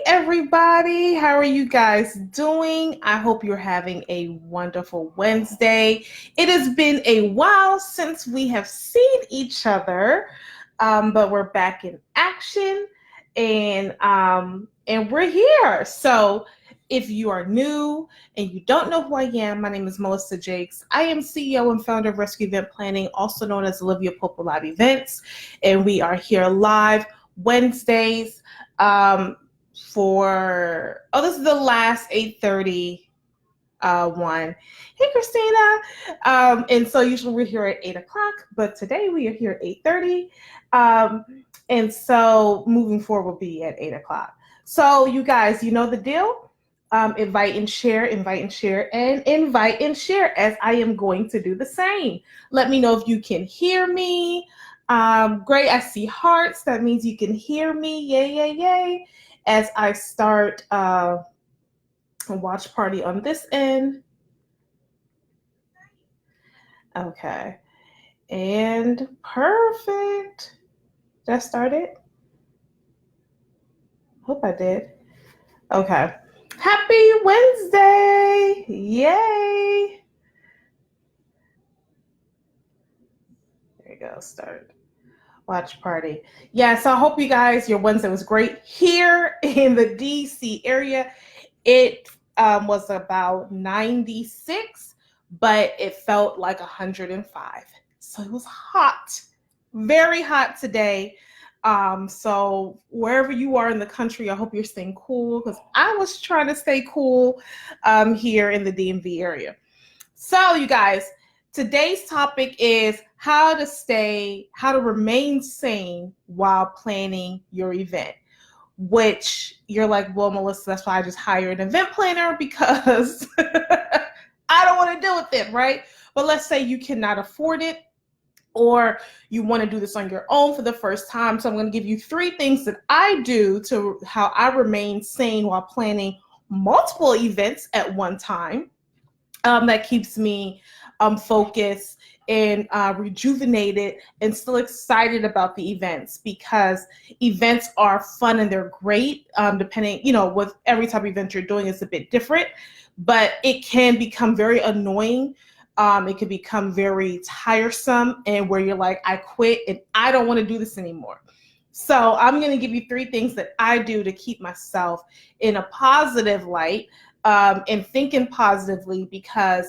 everybody. How are you guys doing? I hope you're having a wonderful Wednesday. It has been a while since we have seen each other, but we're back in action and we're here. So if you are new and you don't know who I am, my name is Melissa Jakes. I am CEO and founder of Rescue Event Planning, also known as Olivia Pope Live Events, and we are here live Wednesdays this is the last 8:30 one. Hey Christina. And so usually we're here at 8 o'clock, but today we are here at 8:30. And so moving forward will be at 8 o'clock. So you guys, you know the deal. Invite and share, invite and share, and invite and share, as I am going to do the same. Let me know if you can hear me. Great, I see hearts. That means you can hear me. Yay, yay, yay. As I start a watch party on this end. Okay. And perfect. Did I start it? Hope I did. Okay. Happy Wednesday. Yay. There you go. Start. Watch party. Yeah, so I hope you guys, your Wednesday was great. Here in the DC area, it was about 96, but it felt like 105. So it was hot, very hot today. So wherever you are in the country, I hope you're staying cool, because I was trying to stay cool here in the DMV area. So you guys, today's topic is how to remain sane while planning your event. Which you're like, well, Melissa, that's why I just hire an event planner, because I don't want to deal with it, right? But let's say you cannot afford it, or you want to do this on your own for the first time. So I'm going to give you 3 things that I do to how I remain sane while planning multiple events at one time. That keeps me focused and rejuvenated and still excited about the events, because events are fun and they're great. Depending, with every type of event you're doing is a bit different, but it can become very annoying. It can become very tiresome, and where you're like, I quit and I don't want to do this anymore. So I'm going to give you 3 things that I do to keep myself in a positive light and thinking positively, because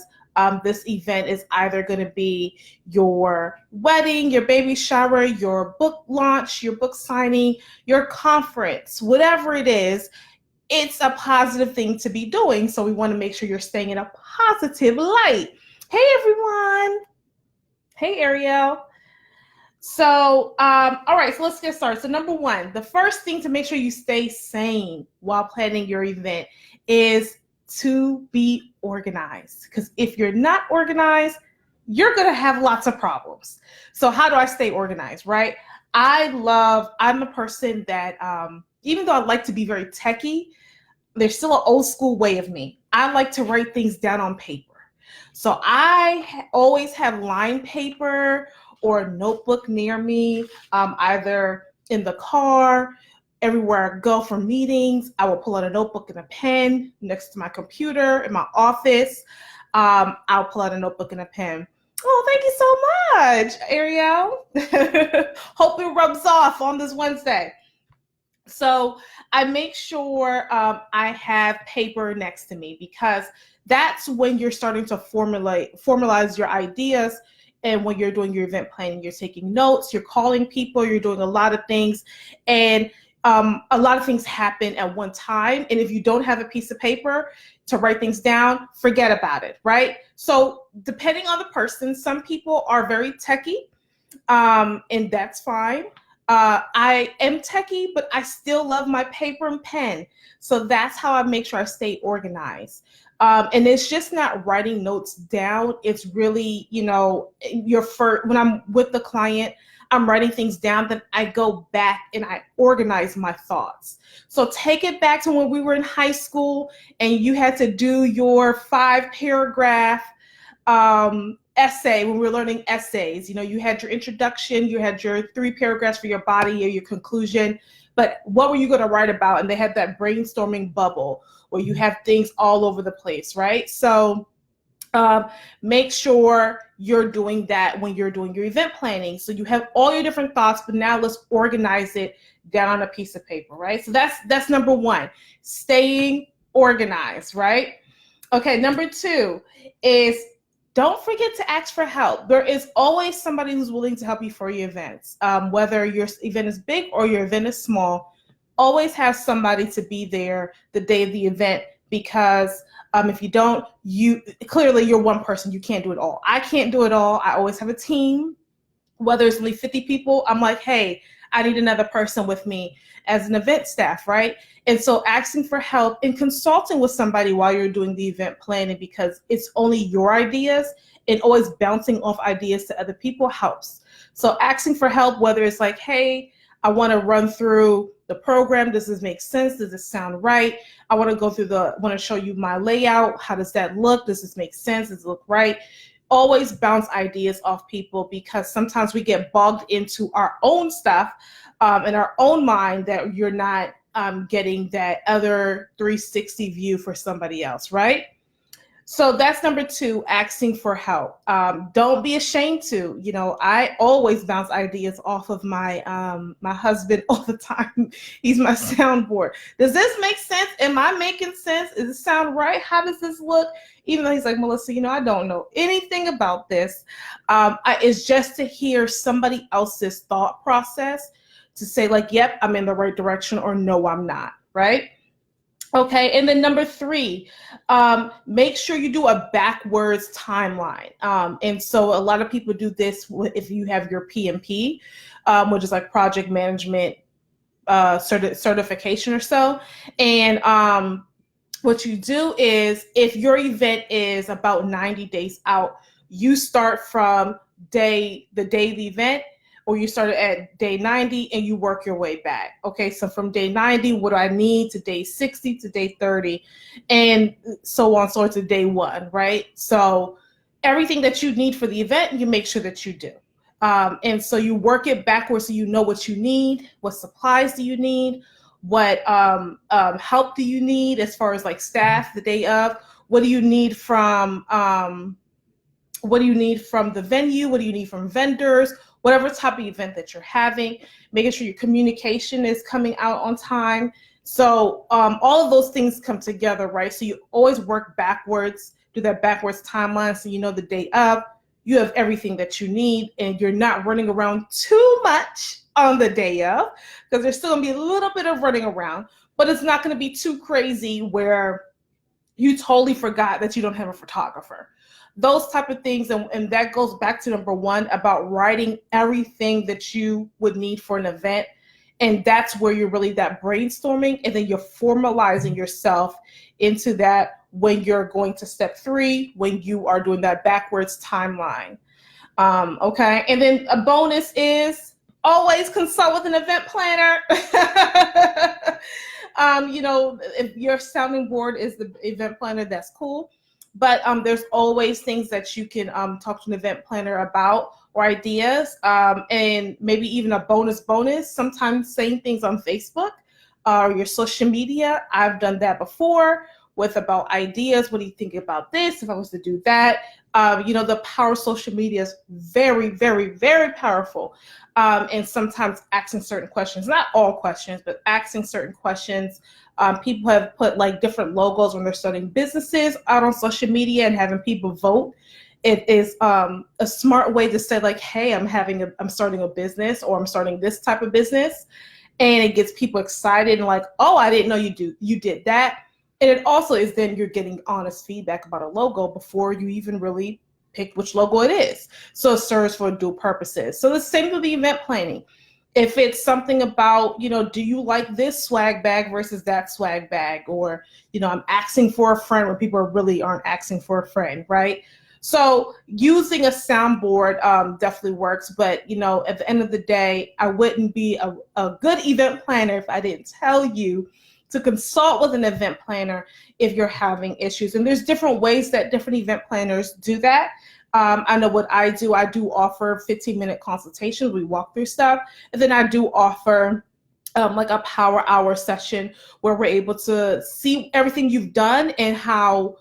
this event is either going to be your wedding, your baby shower, your book launch, your book signing, your conference, whatever it is. It's a positive thing to be doing. So we want to make sure you're staying in a positive light. Hey, everyone. Hey, Ariel. So, all right, so let's get started. So number 1, the first thing to make sure you stay sane while planning your event is to be organized. Because if you're not organized, you're going to have lots of problems. So how do I stay organized, right? I'm a person that, even though I like to be very techie, there's still an old school way of me. I like to write things down on paper. So I always have lined paper or a notebook near me, either in the car. Everywhere I go for meetings, I will pull out a notebook and a pen next to my computer in my office. I'll pull out a notebook and a pen. Oh, thank you so much, Ariel. Hope it rubs off on this Wednesday. So I make sure I have paper next to me, because that's when you're starting to formalize your ideas. And when you're doing your event planning, you're taking notes, you're calling people, you're doing a lot of things. And a lot of things happen at one time. And if you don't have a piece of paper to write things down, forget about it, right? So depending on the person, some people are very techie, and that's fine. I am techie, but I still love my paper and pen. So that's how I make sure I stay organized. And it's just not writing notes down. It's really, when I'm with the client, I'm writing things down, then I go back and I organize my thoughts. So take it back to when we were in high school and you had to do your 5-paragraph essay. When we were learning essays, you had your introduction, you had your 3 paragraphs for your body or your conclusion. but what were you going to write about? And they had that brainstorming bubble where you have things all over the place, right? So make sure you're doing that when you're doing your event planning. So you have all your different thoughts, but now let's organize it down on a piece of paper, right? So that's number one, staying organized, right? Okay, number two is don't forget to ask for help. There is always somebody who's willing to help you for your events. Whether your event is big or your event is small, always have somebody to be there the day of the event, because if you don't, you're one person, you can't do it all. I can't do it all. I always have a team. Whether it's only 50 people, I'm like, hey, I need another person with me as an event staff, right? And so asking for help and consulting with somebody while you're doing the event planning, because it's only your ideas, and always bouncing off ideas to other people helps. So asking for help, whether it's like, hey, I want to run through the program. Does this make sense? Does this sound right? I want to show you my layout. How does that look? Does this make sense? Does it look right? Always bounce ideas off people, because sometimes we get bogged into our own stuff in our own mind, that you're not getting that other 360 view for somebody else, right? So that's number two, asking for help. Don't be ashamed to. I always bounce ideas off of my my husband all the time. He's my soundboard. Does this make sense? Am I making sense? Does it sound right? How does this look? Even though he's like, Melissa, I don't know anything about this. It's just to hear somebody else's thought process to say like, yep, I'm in the right direction, or no, I'm not, right? Okay, and then number three, make sure you do a backwards timeline. And so a lot of people do this if you have your PMP, which is like project management certification or so. And what you do is, if your event is about 90 days out, you start from the day of the event, or you started at day 90 and you work your way back. Okay, so from day 90, what do I need, to day 60, to day 30, and so on, so to day one, right? So everything that you need for the event, you make sure that you do. And so you work it backwards, so you know what you need, what supplies do you need, what help do you need as far as like staff the day of, what do you need from the venue, what do you need from vendors, whatever type of event that you're having, making sure your communication is coming out on time. So all of those things come together, right? So you always work backwards, do that backwards timeline, so you know the day of, you have everything that you need, and you're not running around too much on the day of, because there's still gonna be a little bit of running around, but it's not gonna be too crazy where you totally forgot that you don't have a photographer. Those type of things, and that goes back to number one, about writing everything that you would need for an event. And that's where you're really that brainstorming, and then you're formalizing yourself into that when you're going to step three, when you are doing that backwards timeline. Okay, and then a bonus is always consult with an event planner. If your sounding board is the event planner, that's cool. But there's always things that you can talk to an event planner about, or ideas, and maybe even a bonus. Sometimes saying things on Facebook or your social media. I've done that before with about ideas. What do you think about this? If I was to do that, the power of social media is very, very, very powerful. And sometimes asking certain questions, not all questions, but asking certain questions. People have put like different logos when they're starting businesses out on social media and having people vote. It is a smart way to say like, hey, I'm starting a business, or I'm starting this type of business. And it gets people excited and like, oh, I didn't know you did that. And it also is then you're getting honest feedback about a logo before you even really pick which logo it is. So it serves for dual purposes. So the same with the event planning. If it's something about, do you like this swag bag versus that swag bag? Or, I'm asking for a friend when people really aren't asking for a friend, right? So using a soundboard definitely works. But, at the end of the day, I wouldn't be a good event planner if I didn't tell you to consult with an event planner if you're having issues. And there's different ways that different event planners do that. I know what I do offer 15-minute consultations. We walk through stuff. And then I do offer like a power hour session where we're able to see everything you've done and how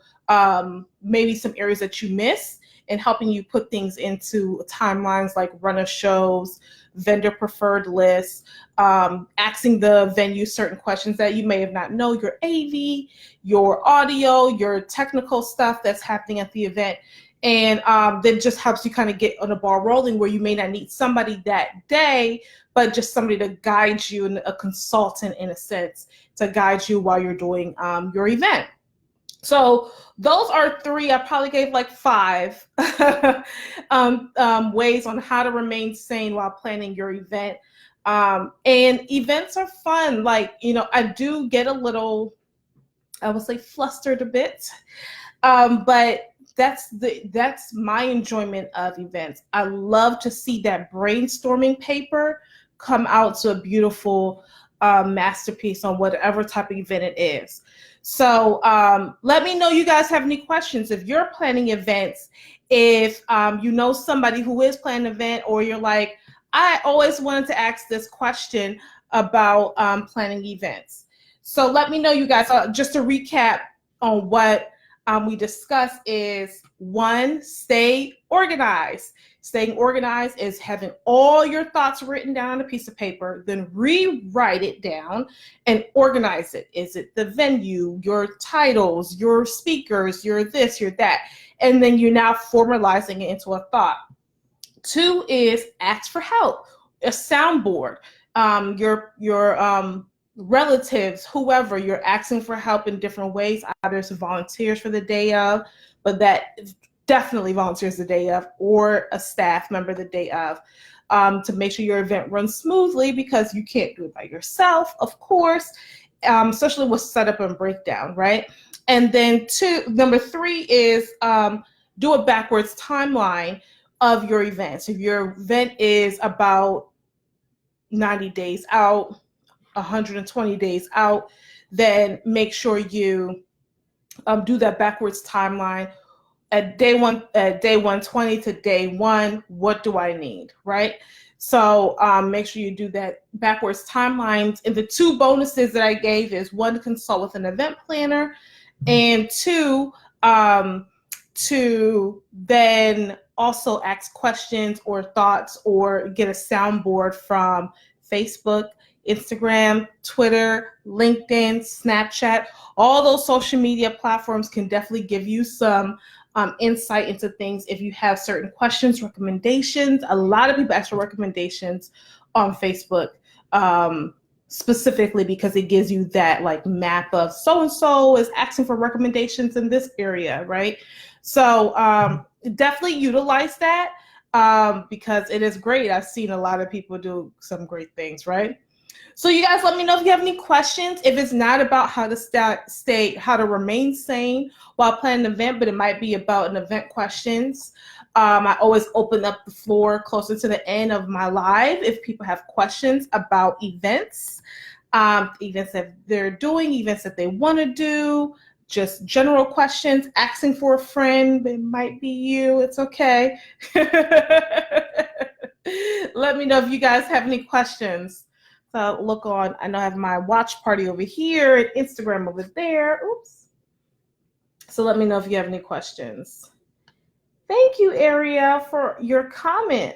maybe some areas that you miss, and helping you put things into timelines like runner shows, vendor preferred lists, asking the venue certain questions that you may have not know, your AV, your audio, your technical stuff that's happening at the event. And that just helps you kind of get on the ball rolling, where you may not need somebody that day, but just somebody to guide you, and a consultant in a sense to guide you while you're doing your event. So those are 3. I probably gave like 5 ways on how to remain sane while planning your event. And events are fun. Like, I do get a little, I would say, flustered a bit, but that's my enjoyment of events. I love to see that brainstorming paper come out to a beautiful masterpiece on whatever type of event it is. So let me know you guys have any questions. If you're planning events, if you know somebody who is planning an event, or you're like, I always wanted to ask this question about planning events. So let me know, you guys. Just to recap on what we discussed is: 1, stay organized. Staying organized is having all your thoughts written down on a piece of paper, then rewrite it down and organize it. Is it the venue, your titles, your speakers, your this, your that? And then you're now formalizing it into a thought. 2 is ask for help. A soundboard, your relatives, whoever, you're asking for help in different ways. Either it's volunteers for the day of, but that definitely volunteers the day of, or a staff member the day of, to make sure your event runs smoothly, because you can't do it by yourself, of course, especially with setup and breakdown, right? And then number 3 is do a backwards timeline of your events. If your event is about 90 days out, 120 days out, then make sure you do that backwards timeline. At day 120 to day 1, what do I need, right? So make sure you do that backwards timelines. And the 2 bonuses that I gave is: 1, to consult with an event planner, and 2, to then also ask questions or thoughts, or get a soundboard from Facebook, Instagram, Twitter, LinkedIn, Snapchat. All those social media platforms can definitely give you some insight into things. If you have certain questions, recommendations, a lot of people ask for recommendations on Facebook, specifically because it gives you that like map of so-and-so is asking for recommendations in this area, right? So definitely utilize that because it is great. I've seen a lot of people do some great things, right? So you guys let me know if you have any questions. If it's not about how to how to remain sane while planning an event, but it might be about an event questions. I always open up the floor closer to the end of my live if people have questions about events, events that they're doing, events that they want to do, just general questions, asking for a friend. It might be you. It's okay. Let me know if you guys have any questions. So look on, I know I have my watch party over here and Instagram over there. Oops. So let me know if you have any questions. Thank you, Aria, for your comment.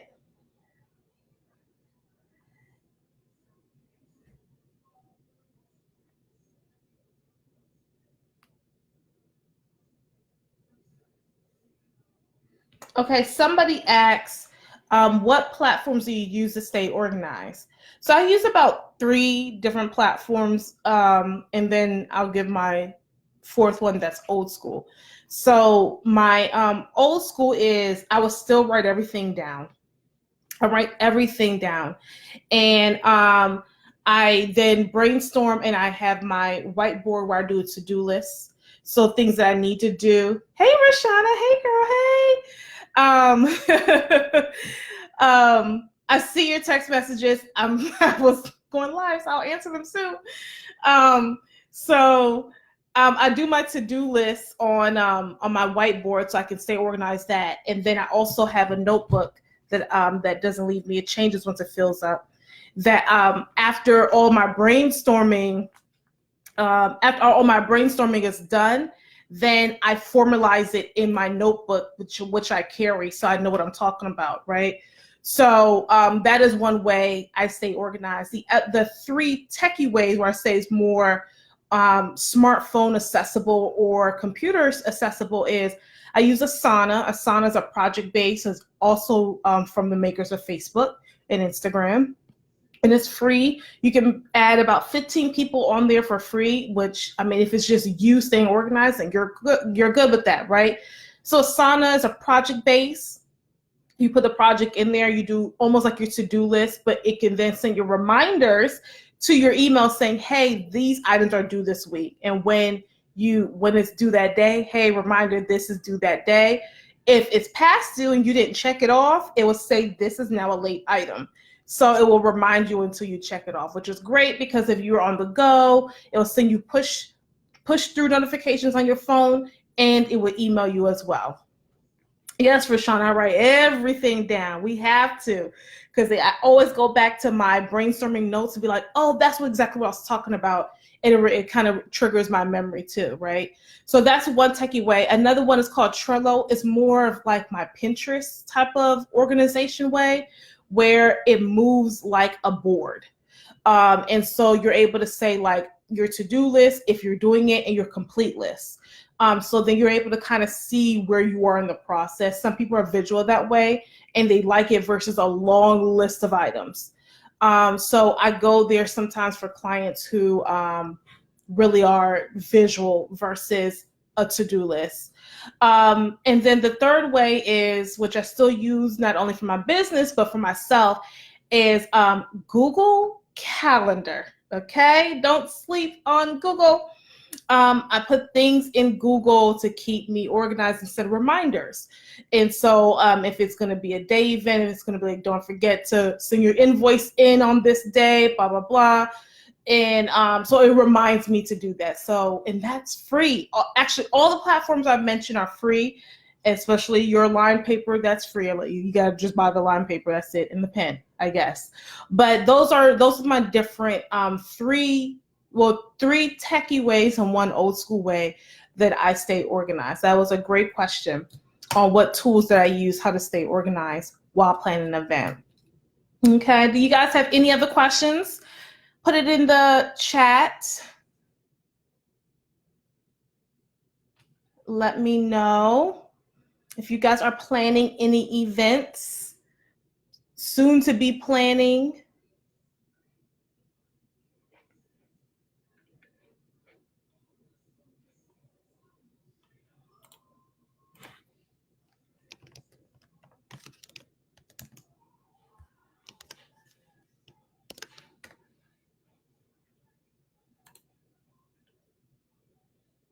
Okay, somebody asks, what platforms do you use to stay organized? So I use about 3 different platforms, and then I'll give my 4th one that's old school. So my old school is I will still write everything down. I write everything down. And I then brainstorm, and I have my whiteboard where I do a to-do list. So things that I need to do. Hey, Rashana. Hey, girl. Hey. I see your text messages. I was going live, so I'll answer them soon. I do my to-do list on my whiteboard so I can stay organized that. And then I also have a notebook that doesn't leave me. It changes once it fills up. that after all my brainstorming is done, then I formalize it in my notebook, which I carry, so I know what I'm talking about, right? So that is one way I stay organized. The three techie ways where I say is more smartphone accessible or computers accessible is I use Asana. Asana is a project base. It's also from the makers of Facebook and Instagram. And it's free. You can add about 15 people on there for free, which, I mean, if it's just you staying organized, then you're good with that, right? So Asana is a project base. You put the project in there, you do almost like your to-do list, but it can then send you reminders to your email saying, hey, these items are due this week. And when it's due that day, hey, reminder, this is due that day. If it's past due and you didn't check it off, it will say this is now a late item. So it will remind you until you check it off, which is great because if you're on the go, it will send you push through notifications on your phone, and it will email you as well. Yes, Rashawn, I write everything down. We have to, because I always go back to my brainstorming notes and be like, oh, that's exactly what I was talking about. And it kind of triggers my memory too, right? So that's one techie way. Another one is called Trello. It's more of like my Pinterest type of organization way, where it moves like a board. And so you're able to say like your to-do list, if you're doing it, and your complete list. So then you're able to kind of see where you are in the process. Some people are visual that way, and they like it versus a long list of items. So I go there sometimes for clients who really are visual versus a to-do list. And then the third way is, which I still use not only for my business, but for myself, is Google Calendar. Okay, don't sleep on Google. I put things in Google to keep me organized and set reminders. And so if it's going to be a day event, it's going to be like, don't forget to send your invoice in on this day, blah, blah, blah. And so it reminds me to do that. So, and that's free. Actually, all the platforms I've mentioned are free, especially your line paper, that's free. You got to just buy the line paper, that's it, and the pen, I guess. But those are my different three techie ways and one old school way that I stay organized. That was a great question on what tools that I use, how to stay organized while planning an event. Okay, do you guys have any other questions? Put it in the chat. Let me know if you guys are planning any events, soon to be planning.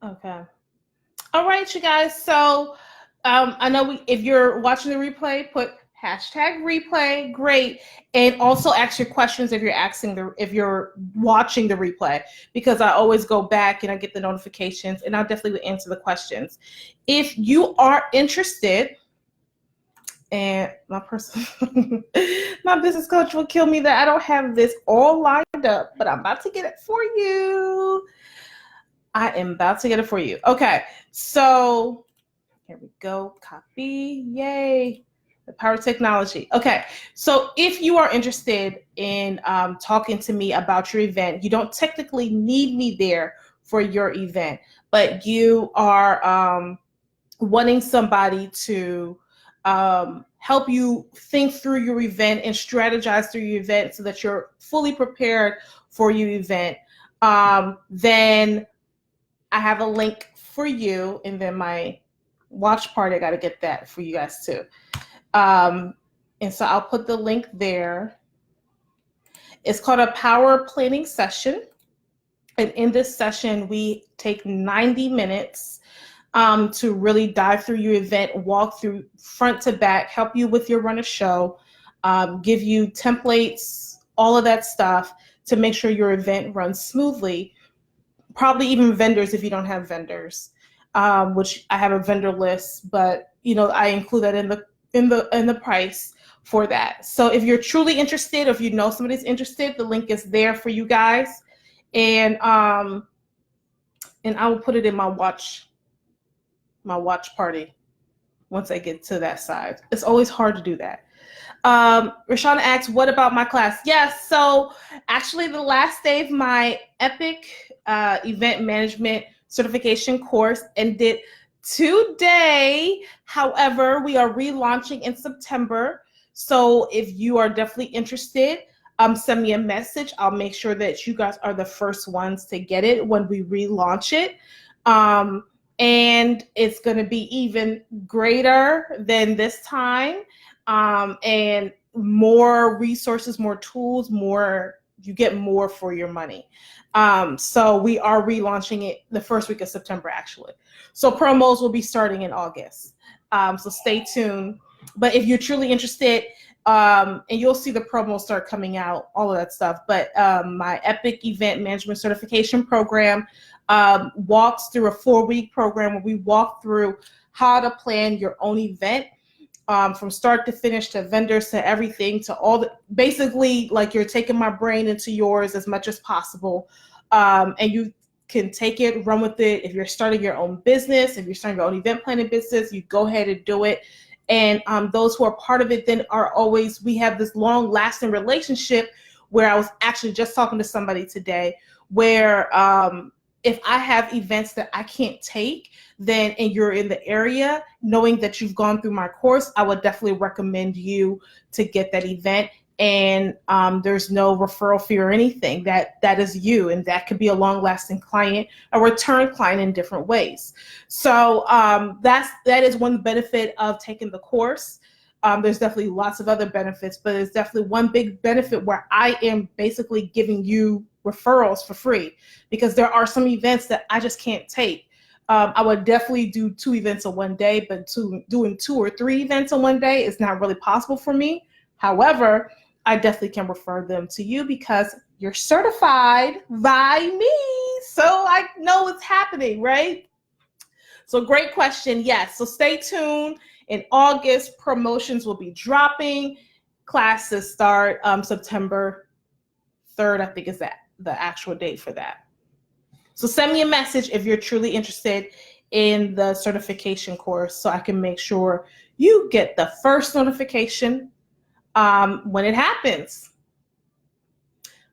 Okay. All right, you guys. So I know if you're watching the replay, put #replay. Great. And also ask your questions if you're watching the replay, because I always go back and I get the notifications, and I'll definitely answer the questions. If you are interested, and my business coach will kill me that I don't have this all lined up, but I'm about to get it for you. I am about to get it for you. Okay, so here we go. Copy. Yay. The power of technology. Okay, so if you are interested in talking to me about your event, you don't technically need me there for your event, but you are wanting somebody to help you think through your event and strategize through your event so that you're fully prepared for your event, then I have a link for you, and then my watch party, I got to get that for you guys too. And so I'll put the link there. It's called a power planning session. And in this session, we take 90 minutes to really dive through your event, walk through front to back, help you with your run of show, give you templates, all of that stuff to make sure your event runs smoothly. Probably even vendors if you don't have vendors, which I have a vendor list, but I include that in the price for that. So if you're truly interested, or if you know somebody's interested, the link is there for you guys. And I will put it in my watch party once I get to that side. It's always hard to do that. Rashana asks, what about my class? Yes, so actually the last day of my EPIC event management certification course ended today. However, we are relaunching in September. So if you are definitely interested, send me a message. I'll make sure that you guys are the first ones to get it when we relaunch it. And it's going to be even greater than this time. And more resources, more tools, you get more for your money. So we are relaunching it the first week of September, actually. So promos will be starting in August. So stay tuned. But if you're truly interested, and you'll see the promos start coming out, all of that stuff. But my EPIC Event Management Certification Program walks through a 4-week program where we walk through how to plan your own event. From start to finish, to vendors, to everything, to all the, basically like you're taking my brain into yours as much as possible. And you can take it, run with it. If you're starting your own business, if you're starting your own event planning business, you go ahead and do it. And those who are part of it then are always, we have this long lasting relationship where I was actually just talking to somebody today where if I have events that I can't take, then and you're in the area, knowing that you've gone through my course, I would definitely recommend you to get that event. And there's no referral fee or anything. That is you, and that could be a long-lasting client, a return client in different ways. So that is one benefit of taking the course. There's definitely lots of other benefits, but there's definitely one big benefit where I am basically giving you referrals for free, because there are some events that I just can't take. I would definitely do 2 events in one day, but doing 2 or 3 events in one day is not really possible for me. However, I definitely can refer them to you because you're certified by me. So I know what's happening, right? So great question. Yes. So stay tuned. In August, promotions will be dropping. Classes start September 3rd, I think is that the actual date for that. So send me a message if you're truly interested in the certification course so I can make sure you get the first notification when it happens.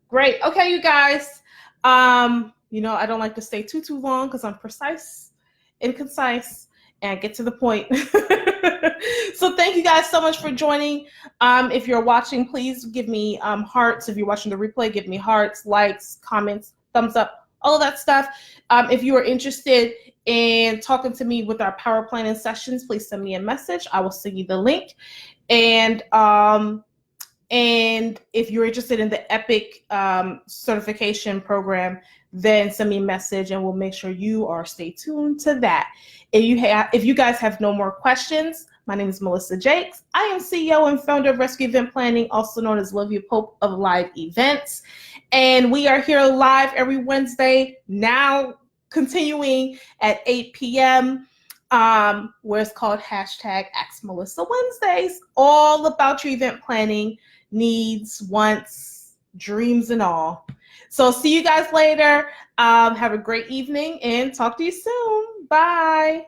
Great. Okay, you guys. I don't like to stay too long because I'm precise and concise and get to the point. So thank you guys so much for joining. If you're watching, please give me hearts. If you're watching the replay, give me hearts, likes, comments, thumbs up, all of that stuff. If you are interested in talking to me with our power planning sessions, please send me a message. I will send you the link. And if you're interested in the EPIC certification program, then send me a message and we'll make sure you are stay tuned to that. If you guys have no more questions, my name is Melissa Jakes. I am CEO and founder of Rescue Event Planning, also known as Love You Pope of Live Events. And we are here live every Wednesday, now continuing at 8 p.m., where it's called #AskMelissaWednesdays, all about your event planning needs, wants, dreams, and all. So see you guys later. Have a great evening and talk to you soon. Bye.